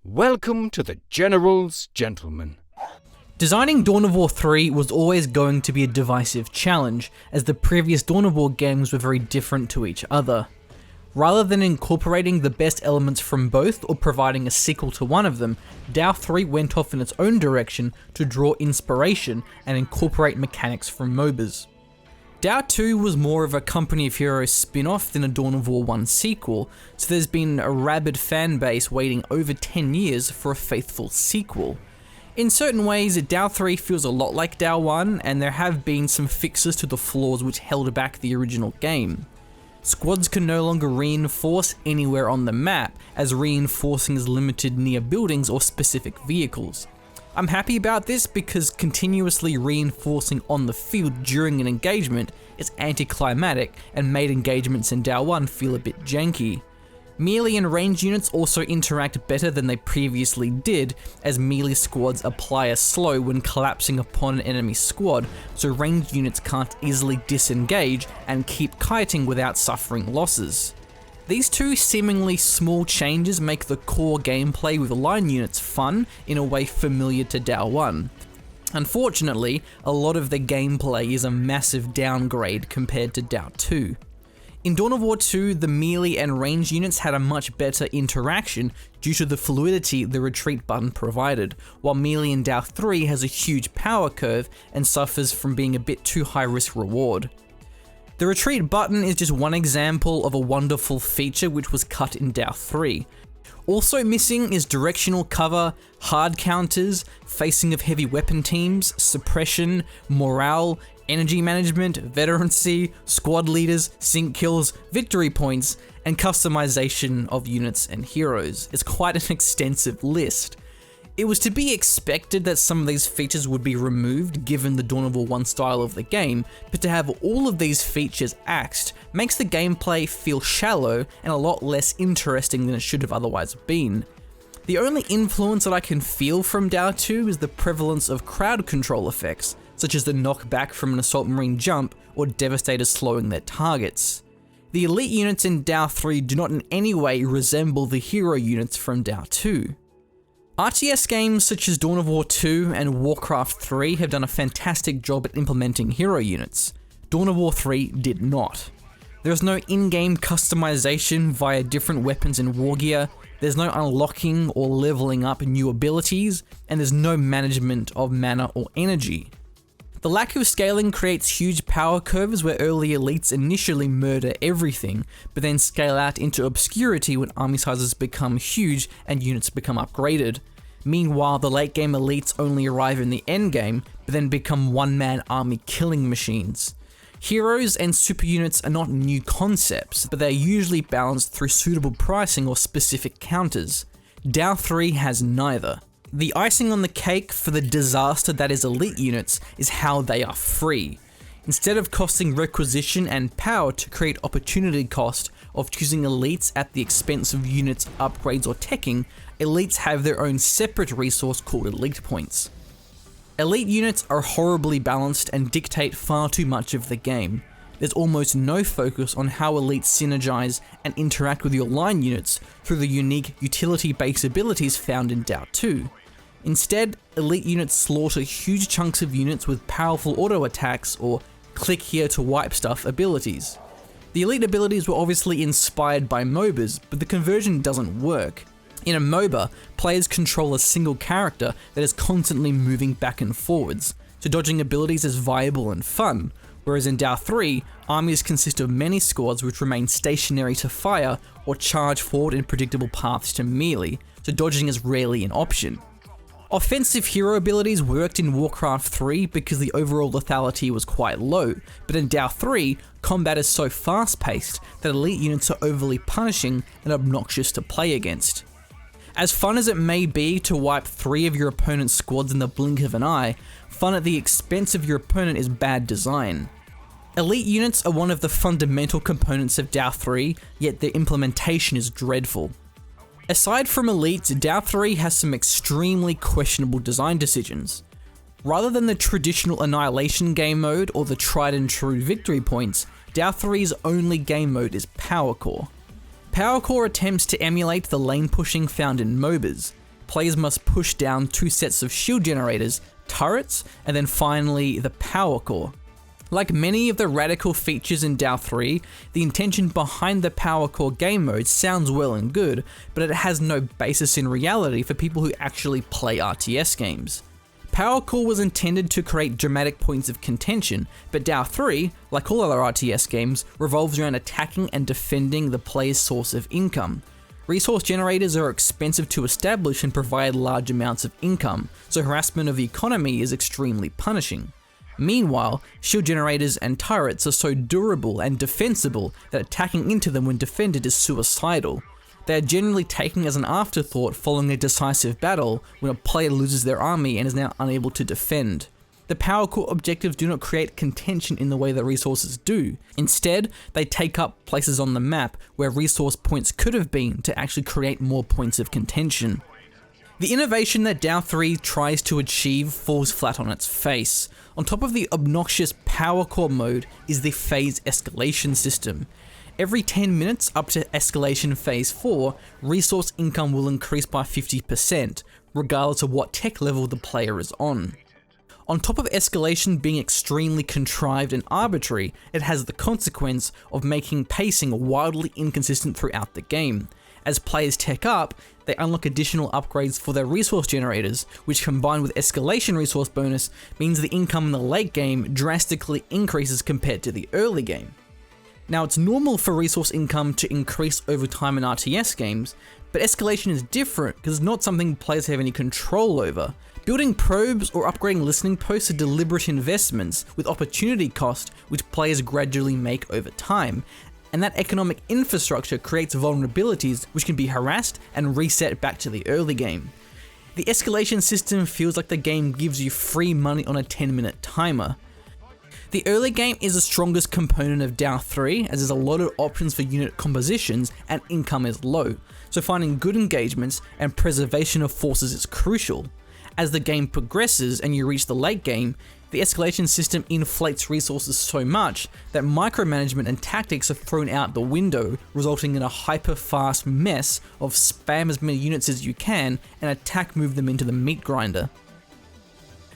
Welcome to the General's Gentleman. Designing Dawn of War 3 was always going to be a divisive challenge, as the previous Dawn of War games were very different to each other. Rather than incorporating the best elements from both or providing a sequel to one of them, DAO 3 went off in its own direction to draw inspiration and incorporate mechanics from MOBAs. DAO 2 was more of a Company of Heroes spin-off than a Dawn of War 1 sequel, so there's been a rabid fan base waiting over 10 years for a faithful sequel. In certain ways, DAO 3 feels a lot like DAO 1, and there have been some fixes to the flaws which held back the original game. Squads can no longer reinforce anywhere on the map, as reinforcing is limited near buildings or specific vehicles. I'm happy about this because continuously reinforcing on the field during an engagement is anticlimactic and made engagements in DAO 1 feel a bit janky. Melee and range units also interact better than they previously did, as melee squads apply a slow when collapsing upon an enemy squad, so ranged units can't easily disengage and keep kiting without suffering losses. These two seemingly small changes make the core gameplay with line units fun in a way familiar to DAO 1. Unfortunately, a lot of the gameplay is a massive downgrade compared to DAO 2. In Dawn of War 2, the melee and range units had a much better interaction due to the fluidity the retreat button provided, while melee in DAO 3 has a huge power curve and suffers from being a bit too high risk reward. The retreat button is just one example of a wonderful feature which was cut in DAO 3. Also missing is directional cover, hard counters, facing of heavy weapon teams, suppression, morale, energy management, veterancy, squad leaders, sync kills, victory points, and customization of units and heroes. It's quite an extensive list. It was to be expected that some of these features would be removed given the Dawn of War 1 style of the game, but to have all of these features axed makes the gameplay feel shallow and a lot less interesting than it should have otherwise been. The only influence that I can feel from DAO 2 is the prevalence of crowd control effects, such as the knockback from an Assault Marine jump or Devastators slowing their targets. The elite units in DAO 3 do not in any way resemble the hero units from DAO 2. RTS games such as Dawn of War 2 and Warcraft 3 have done a fantastic job at implementing hero units. Dawn of War 3 did not. There is no in-game customization via different weapons and war gear, there's no unlocking or leveling up new abilities, and there's no management of mana or energy. The lack of scaling creates huge power curves where early elites initially murder everything, but then scale out into obscurity when army sizes become huge and units become upgraded. Meanwhile, the late game elites only arrive in the endgame, but then become one-man army killing machines. Heroes and super units are not new concepts, but they're usually balanced through suitable pricing or specific counters. DAO 3 has neither. The icing on the cake for the disaster that is elite units is how they are free. Instead of costing requisition and power to create opportunity cost of choosing elites at the expense of units, upgrades or teching, elites have their own separate resource called elite points. Elite units are horribly balanced and dictate far too much of the game. There's almost no focus on how elites synergize and interact with your line units through the unique utility-based abilities found in DAO 2. Instead, elite units slaughter huge chunks of units with powerful auto attacks or click here to wipe stuff abilities. The elite abilities were obviously inspired by MOBAs, but the conversion doesn't work. In a MOBA, players control a single character that is constantly moving back and forwards, so dodging abilities is viable and fun, whereas in DAO 3, armies consist of many squads which remain stationary to fire or charge forward in predictable paths to melee, so dodging is rarely an option. Offensive hero abilities worked in Warcraft 3 because the overall lethality was quite low, but in DAO 3, combat is so fast-paced that elite units are overly punishing and obnoxious to play against. As fun as it may be to wipe 3 of your opponent's squads in the blink of an eye, fun at the expense of your opponent is bad design. Elite units are one of the fundamental components of DAO 3, yet their implementation is dreadful. Aside from elites, DAO 3 has some extremely questionable design decisions. Rather than the traditional Annihilation game mode or the tried and true victory points, DAO 3's only game mode is Power Core. Power Core attempts to emulate the lane pushing found in MOBAs. Players must push down 2 sets of shield generators, turrets, and then finally the power core. Like many of the radical features in DAO 3, the intention behind the power core game mode sounds well and good, but it has no basis in reality for people who actually play RTS games. Power core was intended to create dramatic points of contention, but DAO 3, like all other RTS games, revolves around attacking and defending the player's source of income. Resource generators are expensive to establish and provide large amounts of income, so harassment of the economy is extremely punishing. Meanwhile, shield generators and turrets are so durable and defensible that attacking into them when defended is suicidal. They are generally taken as an afterthought following a decisive battle when a player loses their army and is now unable to defend. The power core objectives do not create contention in the way that resources do. Instead, they take up places on the map where resource points could have been to actually create more points of contention. The innovation that DAO 3 tries to achieve falls flat on its face. On top of the obnoxious power core mode is the phase escalation system. Every 10 minutes up to escalation phase 4, resource income will increase by 50%, regardless of what tech level the player is on. On top of escalation being extremely contrived and arbitrary, it has the consequence of making pacing wildly inconsistent throughout the game. As players tech up, they unlock additional upgrades for their resource generators, which combined with escalation resource bonus means the income in the late game drastically increases compared to the early game. Now, it's normal for resource income to increase over time in RTS games, but escalation is different because it's not something players have any control over. Building probes or upgrading listening posts are deliberate investments with opportunity cost which players gradually make over time, and that economic infrastructure creates vulnerabilities which can be harassed and reset back to the early game. The escalation system feels like the game gives you free money on a 10-minute timer. The early game is the strongest component of DAO 3 as there's a lot of options for unit compositions and income is low, so finding good engagements and preservation of forces is crucial. As the game progresses and you reach the late game, the escalation system inflates resources so much that micromanagement and tactics are thrown out the window, resulting in a hyper-fast mess of spam as many units as you can and attack move them into the meat grinder.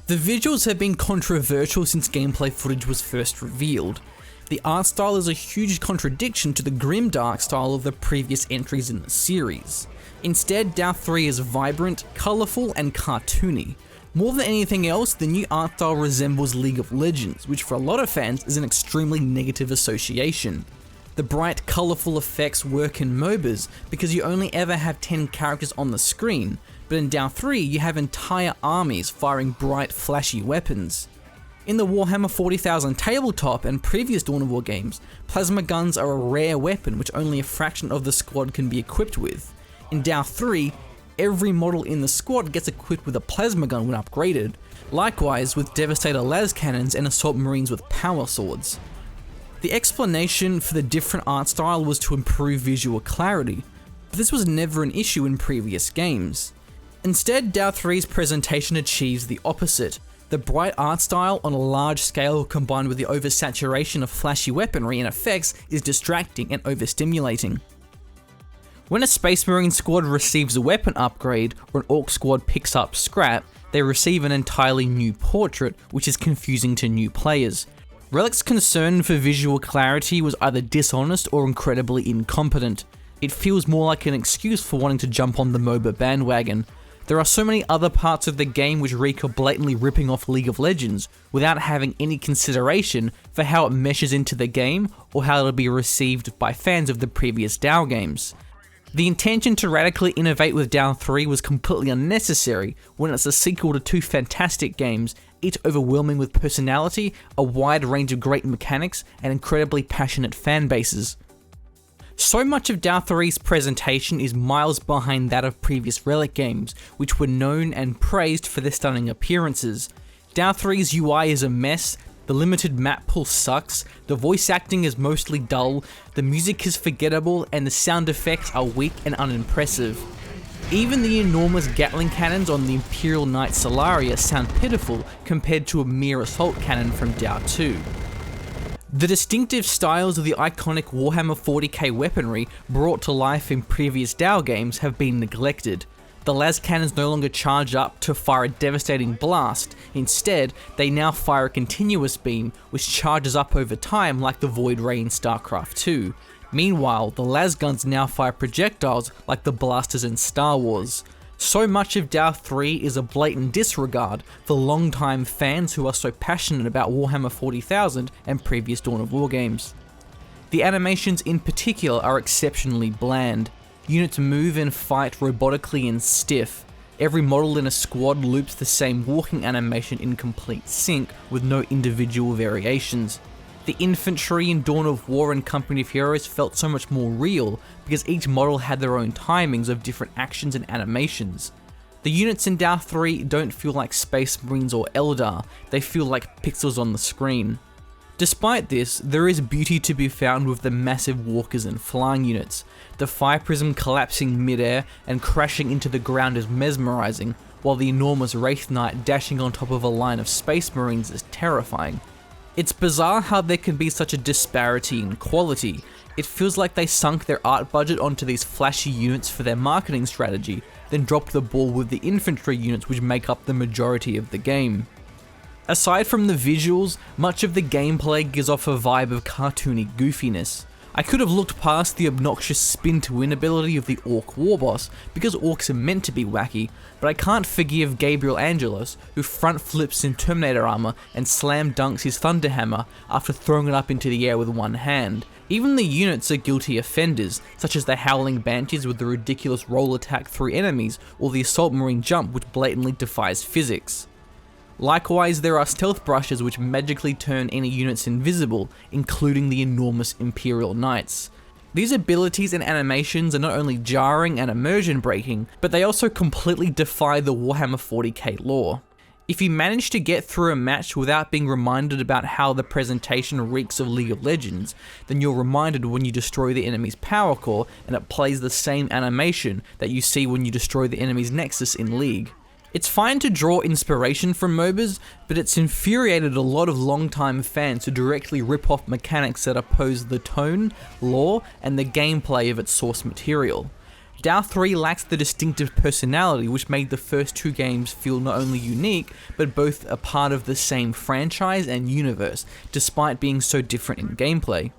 The visuals have been controversial since gameplay footage was first revealed. The art style is a huge contradiction to the grimdark style of the previous entries in the series. Instead, DAO 3 is vibrant, colourful, and cartoony. More than anything else, the new art style resembles League of Legends, which for a lot of fans is an extremely negative association. The bright, colourful effects work in MOBAs because you only ever have 10 characters on the screen, but in DAO 3 you have entire armies firing bright, flashy weapons. In the Warhammer 40,000 tabletop and previous Dawn of War games, plasma guns are a rare weapon which only a fraction of the squad can be equipped with. In DAO 3, every model in the squad gets equipped with a plasma gun when upgraded, likewise with Devastator las cannons and assault marines with power swords. The explanation for the different art style was to improve visual clarity, but this was never an issue in previous games. Instead, DAO 3's presentation achieves the opposite. The bright art style on a large scale combined with the oversaturation of flashy weaponry and effects is distracting and overstimulating. When a Space Marine squad receives a weapon upgrade or an Orc squad picks up scrap, they receive an entirely new portrait, which is confusing to new players. Relic's concern for visual clarity was either dishonest or incredibly incompetent. It feels more like an excuse for wanting to jump on the MOBA bandwagon. There are so many other parts of the game which reek of blatantly ripping off League of Legends without having any consideration for how it meshes into the game or how it'll be received by fans of the previous DAO games. The intention to radically innovate with DAO 3 was completely unnecessary when it's a sequel to 2 fantastic games, each overwhelming with personality, a wide range of great mechanics, and incredibly passionate fan bases. So much of DAO 3's presentation is miles behind that of previous Relic games, which were known and praised for their stunning appearances. DAO 3's UI is a mess, the limited map pool sucks, the voice acting is mostly dull, the music is forgettable, and the sound effects are weak and unimpressive. Even the enormous Gatling cannons on the Imperial Knight Solaria sound pitiful compared to a mere assault cannon from DAO 2. The distinctive styles of the iconic Warhammer 40k weaponry brought to life in previous DAO games have been neglected. The The las cannons no longer charge up to fire a devastating blast. Instead, they now fire a continuous beam which charges up over time like the Void Ray in StarCraft 2. Meanwhile, the las guns now fire projectiles like the blasters in Star Wars. So much of DAO 3 is a blatant disregard for longtime fans who are so passionate about Warhammer 40,000 and previous Dawn of War games. The animations in particular are exceptionally bland. Units move and fight robotically and stiff. Every model in a squad loops the same walking animation in complete sync with no individual variations. The infantry in Dawn of War and Company of Heroes felt so much more real because each model had their own timings of different actions and animations. The units in DAO 3 don't feel like Space Marines or Eldar, they feel like pixels on the screen. Despite this, there is beauty to be found with the massive walkers and flying units. The Fire Prism collapsing mid-air and crashing into the ground is mesmerizing, while the enormous Wraith Knight dashing on top of a line of Space Marines is terrifying. It's bizarre how there can be such a disparity in quality. It feels like they sunk their art budget onto these flashy units for their marketing strategy, then dropped the ball with the infantry units which make up the majority of the game. Aside from the visuals, much of the gameplay gives off a vibe of cartoony goofiness. I could have looked past the obnoxious spin-to-win ability of the Orc Warboss, because Orcs are meant to be wacky, but I can't forgive Gabriel Angelos, who front flips in Terminator armor and slam dunks his Thunderhammer after throwing it up into the air with one hand. Even the units are guilty offenders, such as the Howling Banshees with the ridiculous roll attack through enemies, or the Assault Marine jump which blatantly defies physics. Likewise, there are stealth brushes which magically turn any units invisible, including the enormous Imperial Knights. These abilities and animations are not only jarring and immersion breaking, but they also completely defy the Warhammer 40k lore. If you manage to get through a match without being reminded about how the presentation reeks of League of Legends, then you're reminded when you destroy the enemy's power core and it plays the same animation that you see when you destroy the enemy's Nexus in League. It's fine to draw inspiration from MOBAs, but it's infuriated a lot of longtime fans who directly rip off mechanics that oppose the tone, lore, and the gameplay of its source material. DAO 3 lacks the distinctive personality which made the first two games feel not only unique, but both a part of the same franchise and universe, despite being so different in gameplay.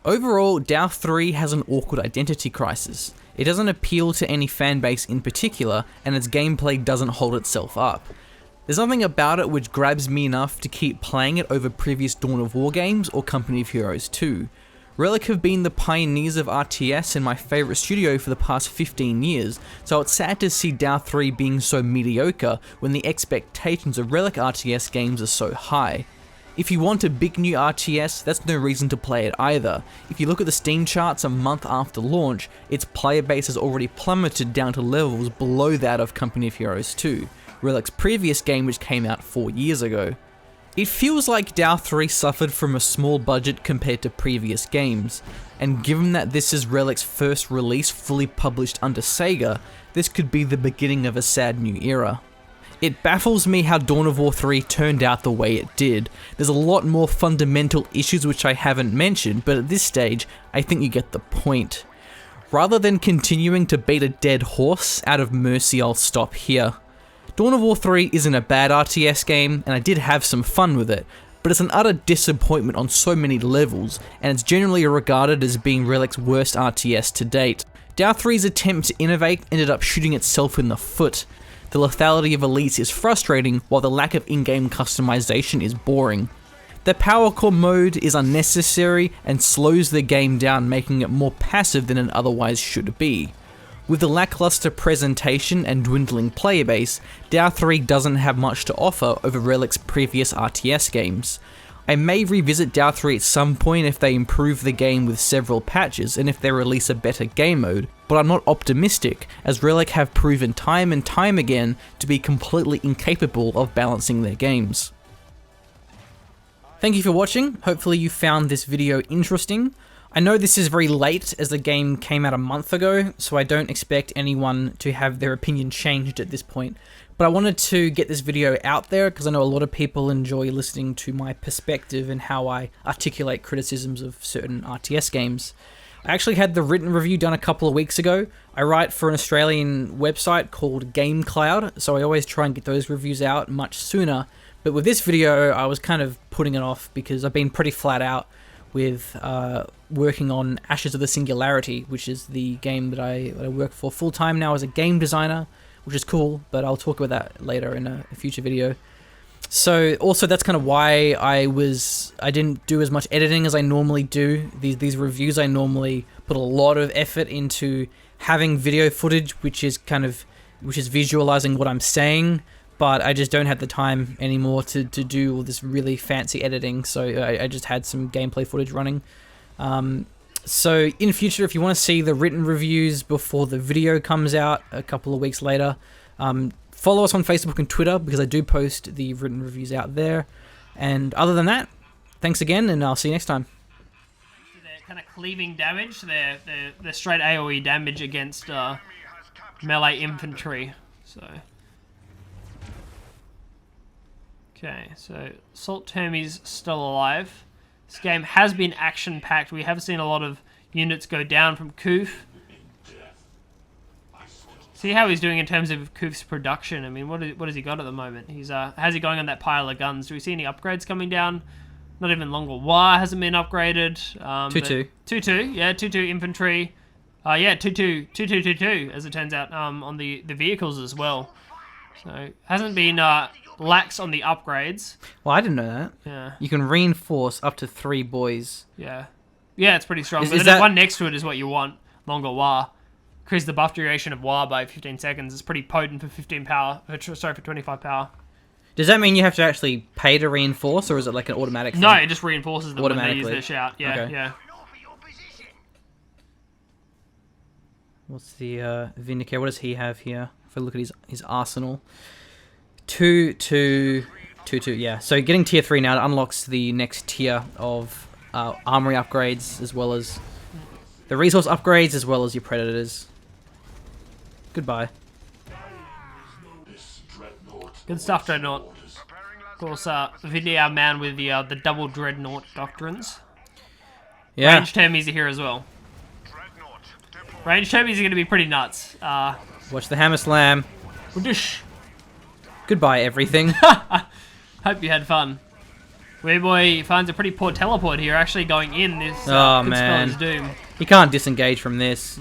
Overall, DAO 3 has an awkward identity crisis. It doesn't appeal to any fanbase in particular, and its gameplay doesn't hold itself up. There's nothing about it which grabs me enough to keep playing it over previous Dawn of War games or Company of Heroes 2. Relic have been the pioneers of RTS and my favourite studio for the past 15 years, so it's sad to see DAO 3 being so mediocre when the expectations of Relic RTS games are so high. If you want a big new RTS, that's no reason to play it either. If you look at the Steam charts a month after launch, its player base has already plummeted down to levels below that of Company of Heroes 2, Relic's previous game which came out 4 years ago. It feels like DAO 3 suffered from a small budget compared to previous games, and given that this is Relic's first release fully published under Sega, this could be the beginning of a sad new era. It baffles me how Dawn of War 3 turned out the way it did. There's a lot more fundamental issues which I haven't mentioned, but at this stage, I think you get the point. Rather than continuing to beat a dead horse, out of mercy I'll stop here. Dawn of War 3 isn't a bad RTS game, and I did have some fun with it, but it's an utter disappointment on so many levels, and it's generally regarded as being Relic's worst RTS to date. DAO 3's attempt to innovate ended up shooting itself in the foot. The lethality of elites is frustrating, while the lack of in-game customization is boring. The power core mode is unnecessary and slows the game down, making it more passive than it otherwise should be. With the lackluster presentation and dwindling player base, DAO 3 doesn't have much to offer over Relic's previous RTS games. I may revisit DAO 3 at some point if they improve the game with several patches and if they release a better game mode, but I'm not optimistic, as Relic have proven time and time again to be completely incapable of balancing their games. Thank you for watching, hopefully you found this video interesting. I know this is very late as the game came out a month ago, so I don't expect anyone to have their opinion changed at this point. But I wanted to get this video out there because I know a lot of people enjoy listening to my perspective and how I articulate criticisms of certain RTS games. I actually had the written review done a couple of weeks ago. I write for an Australian website called GameCloud, so I always try and get those reviews out much sooner. But with this video, I was kind of putting it off because I've been pretty flat out with working on Ashes of the Singularity, which is the game that I work for full-time now as a game designer, which is cool, but I'll talk about that later in a future video. So also that's kind of why I didn't do as much editing as I normally do. These reviews, I normally put a lot of effort into having video footage, which is visualizing what I'm saying, but I just don't have the time anymore to do all this really fancy editing, so I just had some gameplay footage running. So in future, if you want to see the written reviews before the video comes out a couple of weeks later, follow us on Facebook and Twitter, because I do post the written reviews out there. And other than that, thanks again, and I'll see you next time. They're kind of cleaving damage. They're straight AoE damage against melee infantry. So, okay, so Assault Termies still alive. This game has been action-packed. We have seen a lot of units go down from Koof. See how he's doing in terms of Koof's production. I mean, what has he got at the moment? How's he going on that pile of guns? Do we see any upgrades coming down? Not even Longer War hasn't been upgraded. 2-2. 2-2, yeah, 2-2 infantry. Yeah, 2-2, 2-2, as it turns out, on the vehicles as well. So, hasn't been lax on the upgrades. Well, I didn't know that. Yeah. You can reinforce up to 3 boys. Yeah. Yeah, it's pretty strong. Is But then that... one next to it is what you want. Longer War. Increase the buff duration of War by 15 seconds. It's pretty potent for 15 power. For 25 power. Does that mean you have to actually pay to reinforce, or is it like an automatic thing? No, it just reinforces them when they use their shout. Yeah, okay. yeah. What's the Vindicator? What does he have here? If I look at his arsenal. 2-2, yeah. So getting tier 3 now unlocks the next tier of armory upgrades, as well as the resource upgrades, as well as your predators. Goodbye. Good stuff, Dreadnought. Of course, Vindy, our man with the double Dreadnought doctrines. Yeah. Range Termies are here as well. Range Termies are going to be pretty nuts. Watch the hammer slam. Whoosh. Goodbye, everything. Hope you had fun. Weird Boy finds a pretty poor teleport here, actually going in. This Oh, could man. spell his doom. You can't disengage from this.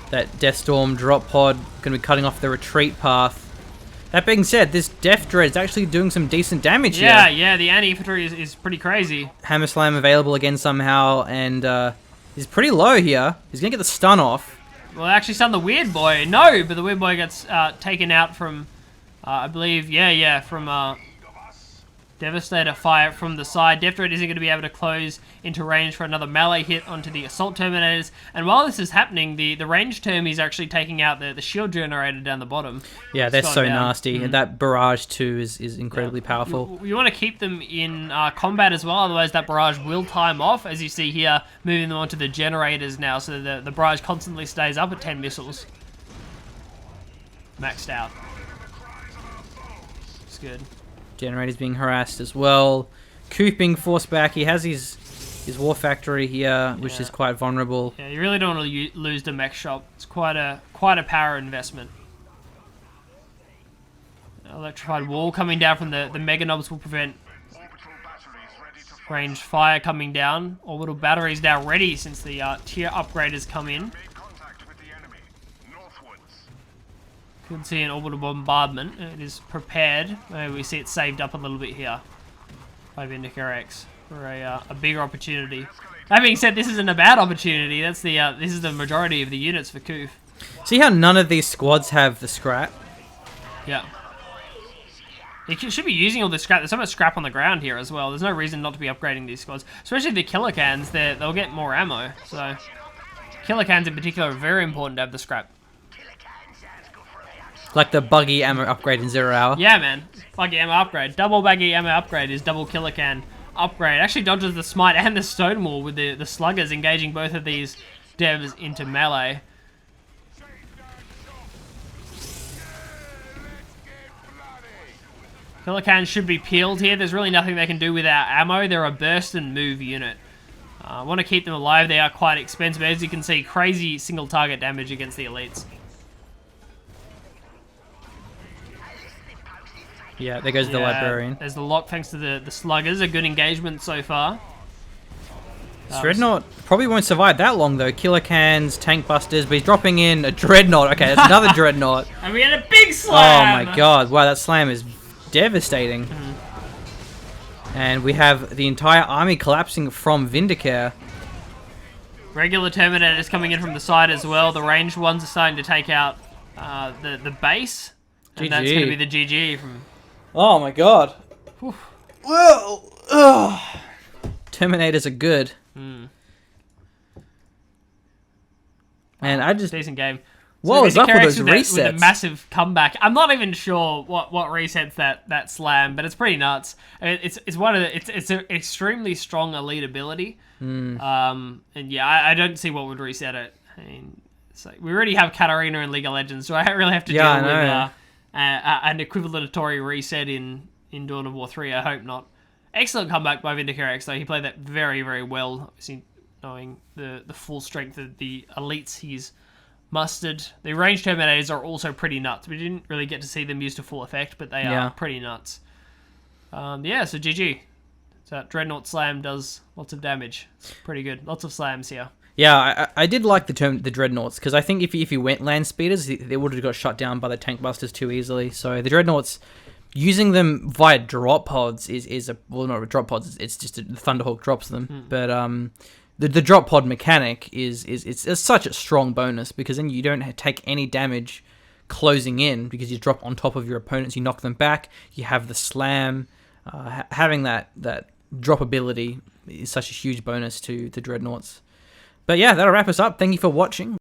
That Deathstorm drop pod going to be cutting off the retreat path. That being said, this Death Dread is actually doing some decent damage here. Yeah, the anti-infantry is pretty crazy. Hammer Slam available again somehow, and he's pretty low here. He's going to get the stun off. Well, actually stunned the Weird Boy. No, but the Weird Boy gets taken out from, I believe, from Devastator fire from the side. Death Dread isn't going to be able to close into range for another melee hit onto the Assault Terminators. And while this is happening, the range Termies are actually taking out the shield generator down the bottom. Yeah, they're so down. nasty. And that barrage too is incredibly powerful. You want to keep them in combat as well, otherwise that barrage will time off, as you see here, moving them onto the generators now, so the barrage constantly stays up at 10 missiles. Maxed out. It's good. Generator's being harassed as well. Coop being forced back. He has his war factory here, which is quite vulnerable. Yeah, you really don't want to lose the mech shop. It's quite a power investment. Electrified wall coming down from the Mega Knobs will prevent ranged fire coming down. Orbital batteries now ready since the tier upgraders come in. Could see an orbital bombardment. It is prepared. We see it saved up a little bit here by Vindicator X for a bigger opportunity. That being said, this isn't a bad opportunity. That's this is the majority of the units for Koof. See how none of these squads have the scrap? Yeah. You should be using all the scrap. There's so much scrap on the ground here as well. There's no reason not to be upgrading these squads. Especially the killer cans. They'll get more ammo. So killer cans in particular are very important to have the scrap. Like the buggy ammo upgrade in 0 hour. Yeah, man. Buggy ammo upgrade. Double buggy ammo upgrade is double killer can upgrade. Actually dodges the smite and the stonewall with the sluggers engaging both of these devs into melee. Killer cans should be peeled here. There's really nothing they can do without ammo. They're a burst and move unit. I want to keep them alive. They are quite expensive. As you can see, crazy single target damage against the elites. Yeah, there goes the librarian. There's the lock thanks to the sluggers. A good engagement so far. Dreadnought probably won't survive that long though. Killer cans, tank busters, but he's dropping in a dreadnought. Okay, that's another dreadnought. And we had a big slam! Oh my god, wow, that slam is devastating. And we have the entire army collapsing from Vindicare. Regular Terminators coming in from the side as well. The ranged ones are starting to take out the base. And that's going to be the GG from... Oh my god. Well, Terminators are good. Man, I just... Decent game. What was up with those resets? With a resets? massive comeback. I'm not even sure what resets that slam, but it's pretty nuts. It's one of the, it's an extremely strong elite ability. And yeah, I don't see what would reset it. I mean, it's like, we already have Katarina in League of Legends, so I don't really have to deal with an equivalentary reset in Dawn of War 3. I hope not. Excellent comeback by Vindicare X though. He played that very, very well. Obviously, knowing the full strength of the elites he's mustered. The ranged Terminators are also pretty nuts. We didn't really get to see them used to full effect, but they are pretty nuts. Yeah, so GG. So Dreadnought Slam does lots of damage. It's pretty good. Lots of slams here. Yeah, I did like the Dreadnoughts, because I think if you went land speeders, they would have got shut down by the tank busters too easily. So the Dreadnoughts, using them via drop pods is a... Well, not drop pods, it's just the Thunderhawk drops them. But the drop pod mechanic is such a strong bonus, because then you don't take any damage closing in, because you drop on top of your opponents, you knock them back, you have the slam. Having that drop ability is such a huge bonus to the Dreadnoughts. But yeah, that'll wrap us up. Thank you for watching.